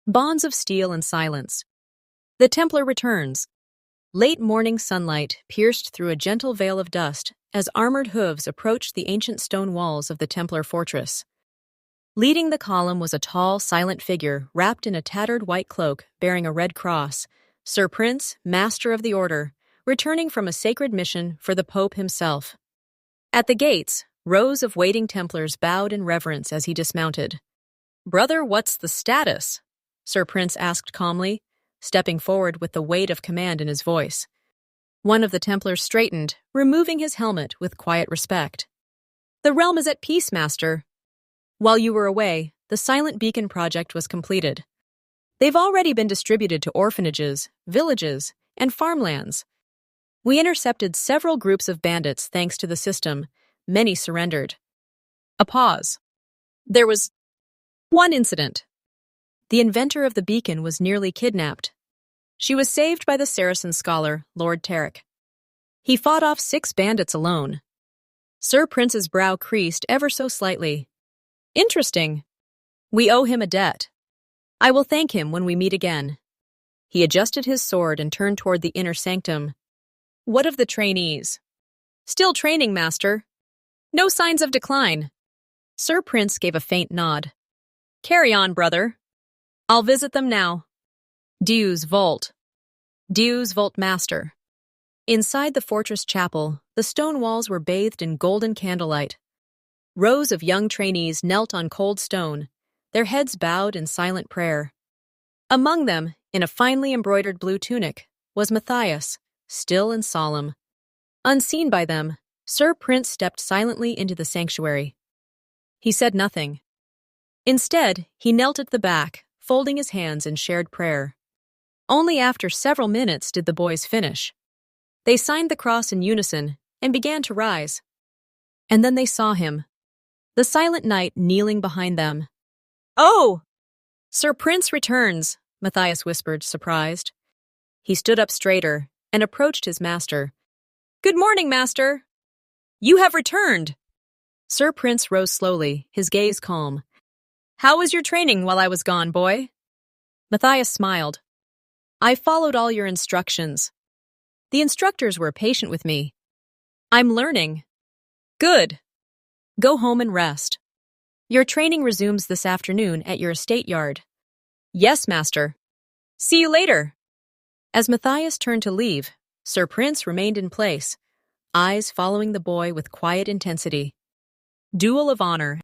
Bonds of steel and silence. The Templar returns. Late morning sunlight pierced through a gentle veil of dust as armored hooves approached the ancient stone walls of the Templar fortress. Leading the column was a tall, silent figure wrapped in a tattered white cloak bearing a red cross, Sir Prince, Master of the Order, returning from a sacred mission for the Pope himself. At the gates, rows of waiting Templars bowed in reverence as he dismounted. "Brother, what's the status?" Sir Prince asked calmly, stepping forward with the weight of command in his voice. One of the Templars straightened, removing his helmet with quiet respect. "The realm is at peace, Master. While you were away, the Silent Beacon project was completed. They've already been distributed to orphanages, villages, and farmlands. We intercepted several groups of bandits thanks to the system. Many surrendered." A pause. There was one incident. The inventor of the beacon was nearly kidnapped. She was saved by the Saracen scholar, Lord Tarek. He fought off 6 bandits alone. Sir Prince's brow creased ever so slightly. "Interesting. We owe him a debt. I will thank him when we meet again." He adjusted his sword and turned toward the inner sanctum. "What of the trainees?" "Still training, Master. No signs of decline." Sir Prince gave a faint nod. "Carry on, brother. I'll visit them now." Deus Vult. Deus Vult, Master. Inside the fortress chapel, the stone walls were bathed in golden candlelight. Rows of young trainees knelt on cold stone, their heads bowed in silent prayer. Among them, in a finely embroidered blue tunic, was Matthias, still and solemn. Unseen by them, Sir Prince stepped silently into the sanctuary. He said nothing. Instead, he knelt at the back, folding his hands in shared prayer. Only after several minutes did the boys finish. They signed the cross in unison and began to rise. And then they saw him, the silent knight kneeling behind them. "Oh! Sir Prince returns," Matthias whispered, surprised. He stood up straighter and approached his master. "Good morning, Master. You have returned." Sir Prince rose slowly, his gaze calm. "How was your training while I was gone, boy?" Matthias smiled. "I followed all your instructions. The instructors were patient with me. I'm learning." "Good. Go home and rest. Your training resumes this afternoon at your estate yard." "Yes, Master. See you later." As Matthias turned to leave, Sir Prince remained in place, eyes following the boy with quiet intensity. Duel of Honor.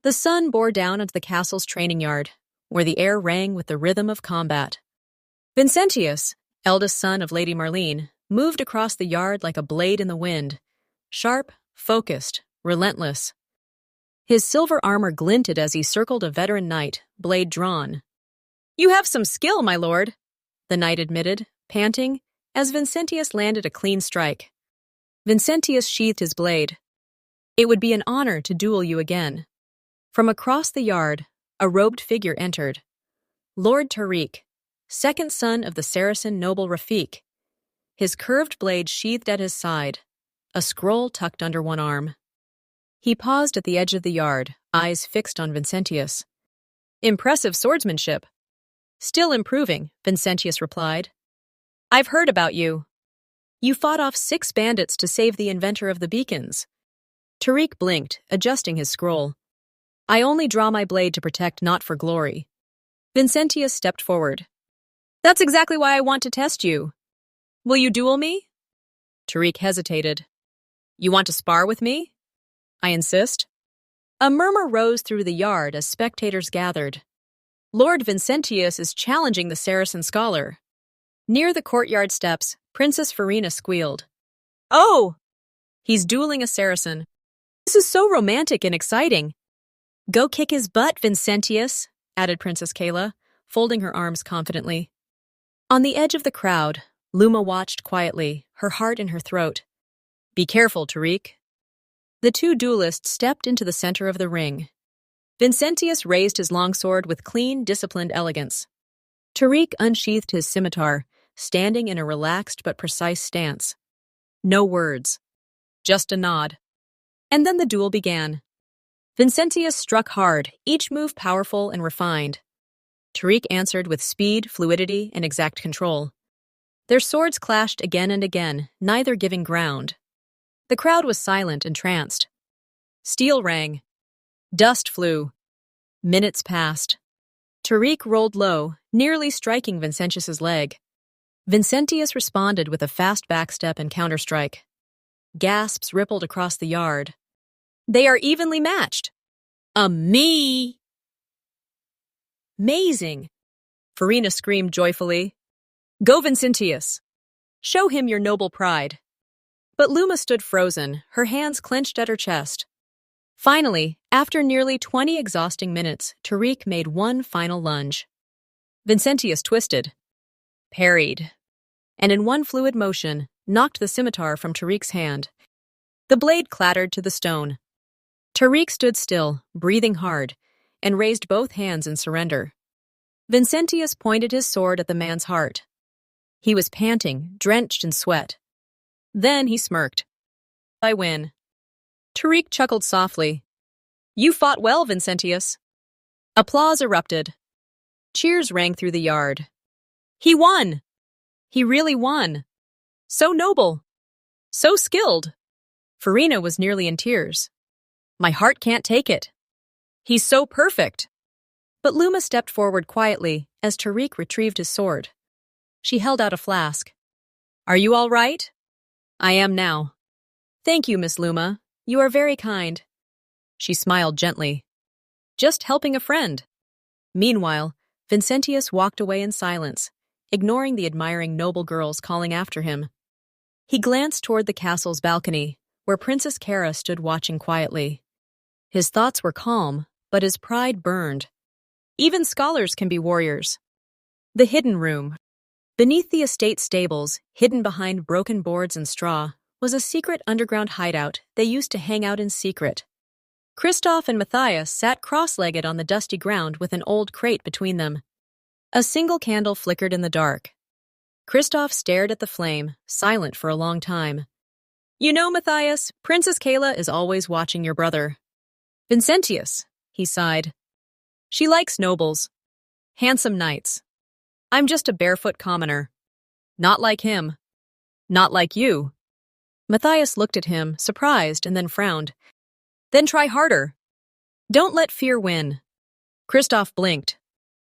The sun bore down onto the castle's training yard, where the air rang with the rhythm of combat. Vincentius, eldest son of Lady Marlene, moved across the yard like a blade in the wind, sharp, focused, relentless. His silver armor glinted as he circled a veteran knight, blade drawn. "You have some skill, my lord," the knight admitted, panting, as Vincentius landed a clean strike. Vincentius sheathed his blade. "It would be an honor to duel you again." From across the yard, a robed figure entered. Lord Tariq, second son of the Saracen noble Rafiq. His curved blade sheathed at his side, a scroll tucked under one arm. He paused at the edge of the yard, eyes fixed on Vincentius. "Impressive swordsmanship." "Still improving," Vincentius replied. "I've heard about you. You fought off 6 bandits to save the inventor of the beacons." Tariq blinked, adjusting his scroll. "I only draw my blade to protect, not for glory." Vincentius stepped forward. "That's exactly why I want to test you. Will you duel me?" Tariq hesitated. "You want to spar with me?" "I insist." A murmur rose through the yard as spectators gathered. Lord Vincentius is challenging the Saracen scholar. Near the courtyard steps, Princess Farina squealed. "Oh! He's dueling a Saracen. This is so romantic and exciting." "Go kick his butt, Vincentius," added Princess Kayla, folding her arms confidently. On the edge of the crowd, Luma watched quietly, her heart in her throat. "Be careful, Tariq." The 2 duelists stepped into the center of the ring. Vincentius raised his longsword with clean, disciplined elegance. Tariq unsheathed his scimitar, standing in a relaxed but precise stance. No words, just a nod. And then the duel began. Vincentius struck hard, each move powerful and refined. Tariq answered with speed, fluidity, and exact control. Their swords clashed again and again, neither giving ground. The crowd was silent, entranced. Steel rang. Dust flew. Minutes passed. Tariq rolled low, nearly striking Vincentius's leg. Vincentius responded with a fast backstep and counterstrike. Gasps rippled across the yard. They are evenly matched. Me! Amazing! Farina screamed joyfully. Go, Vincentius! Show him your noble pride. But Luma stood frozen, her hands clenched at her chest. Finally, after nearly 20 exhausting minutes, Tariq made one final lunge. Vincentius twisted, parried, and in one fluid motion, knocked the scimitar from Tariq's hand. The blade clattered to the stone. Tariq stood still, breathing hard, and raised both hands in surrender. Vincentius pointed his sword at the man's heart. He was panting, drenched in sweat. Then he smirked. I win. Tariq chuckled softly. You fought well, Vincentius. Applause erupted. Cheers rang through the yard. He won! He really won! So noble! So skilled! Farina was nearly in tears. My heart can't take it. He's so perfect! But Luma stepped forward quietly as Tariq retrieved his sword. She held out a flask. Are you all right? I am now. Thank you, Miss Luma. You are very kind. She smiled gently. Just helping a friend. Meanwhile, Vincentius walked away in silence, ignoring the admiring noble girls calling after him. He glanced toward the castle's balcony, where Princess Cara stood watching quietly. His thoughts were calm, but his pride burned. Even scholars can be warriors. The hidden room. Beneath the estate stables, hidden behind broken boards and straw, was a secret underground hideout they used to hang out in secret. Kristoff and Matthias sat cross-legged on the dusty ground with an old crate between them. A single candle flickered in the dark. Kristoff stared at the flame, silent for a long time. You know, Matthias, Princess Kayla is always watching your brother. Vincentius, he sighed. She likes nobles. Handsome knights. I'm just a barefoot commoner. Not like him. Not like you. Matthias looked at him, surprised, and then frowned. Then try harder. Don't let fear win. Kristoff blinked.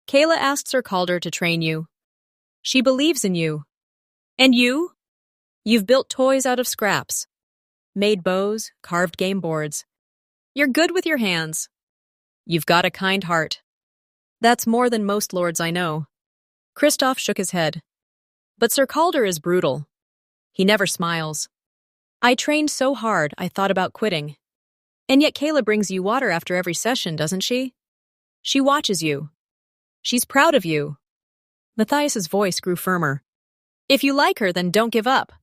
Kayla asked Sir Calder to train you. She believes in you. And you? You've built toys out of scraps. Made bows, carved game boards. You're good with your hands. You've got a kind heart. That's more than most lords I know. Kristoff shook his head. But Sir Calder is brutal. He never smiles. I trained so hard I thought about quitting. And yet Kayla brings you water after every session, doesn't she? She watches you. She's proud of you. Matthias's voice grew firmer. If you like her, then don't give up.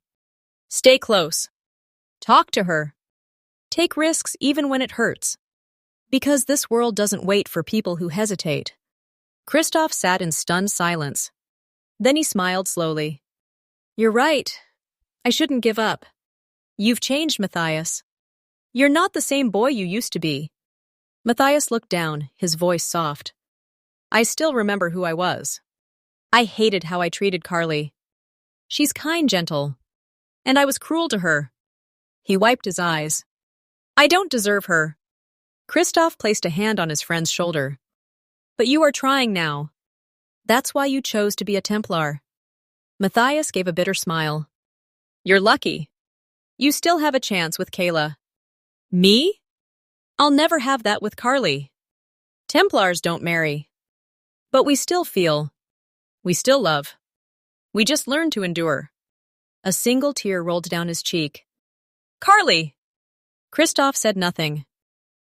Stay close. Talk to her. Take risks even when it hurts. Because this world doesn't wait for people who hesitate. Kristoff sat in stunned silence. Then he smiled slowly. You're right. I shouldn't give up. You've changed, Matthias. You're not the same boy you used to be. Matthias looked down, his voice soft. I still remember who I was. I hated how I treated Carly. She's kind, gentle. And I was cruel to her. He wiped his eyes. I don't deserve her. Kristoff placed a hand on his friend's shoulder. But you are trying now. That's why you chose to be a Templar. Matthias gave a bitter smile. You're lucky. You still have a chance with Kayla. Me? I'll never have that with Carly. Templars don't marry. But we still feel. We still love. We just learn to endure. A single tear rolled down his cheek. Carly! Kristoff said nothing.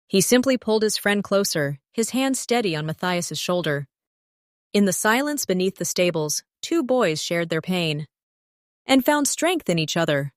He simply pulled his friend closer, his hand steady on Matthias's shoulder. In the silence beneath the stables, two boys shared their pain. And found strength in each other.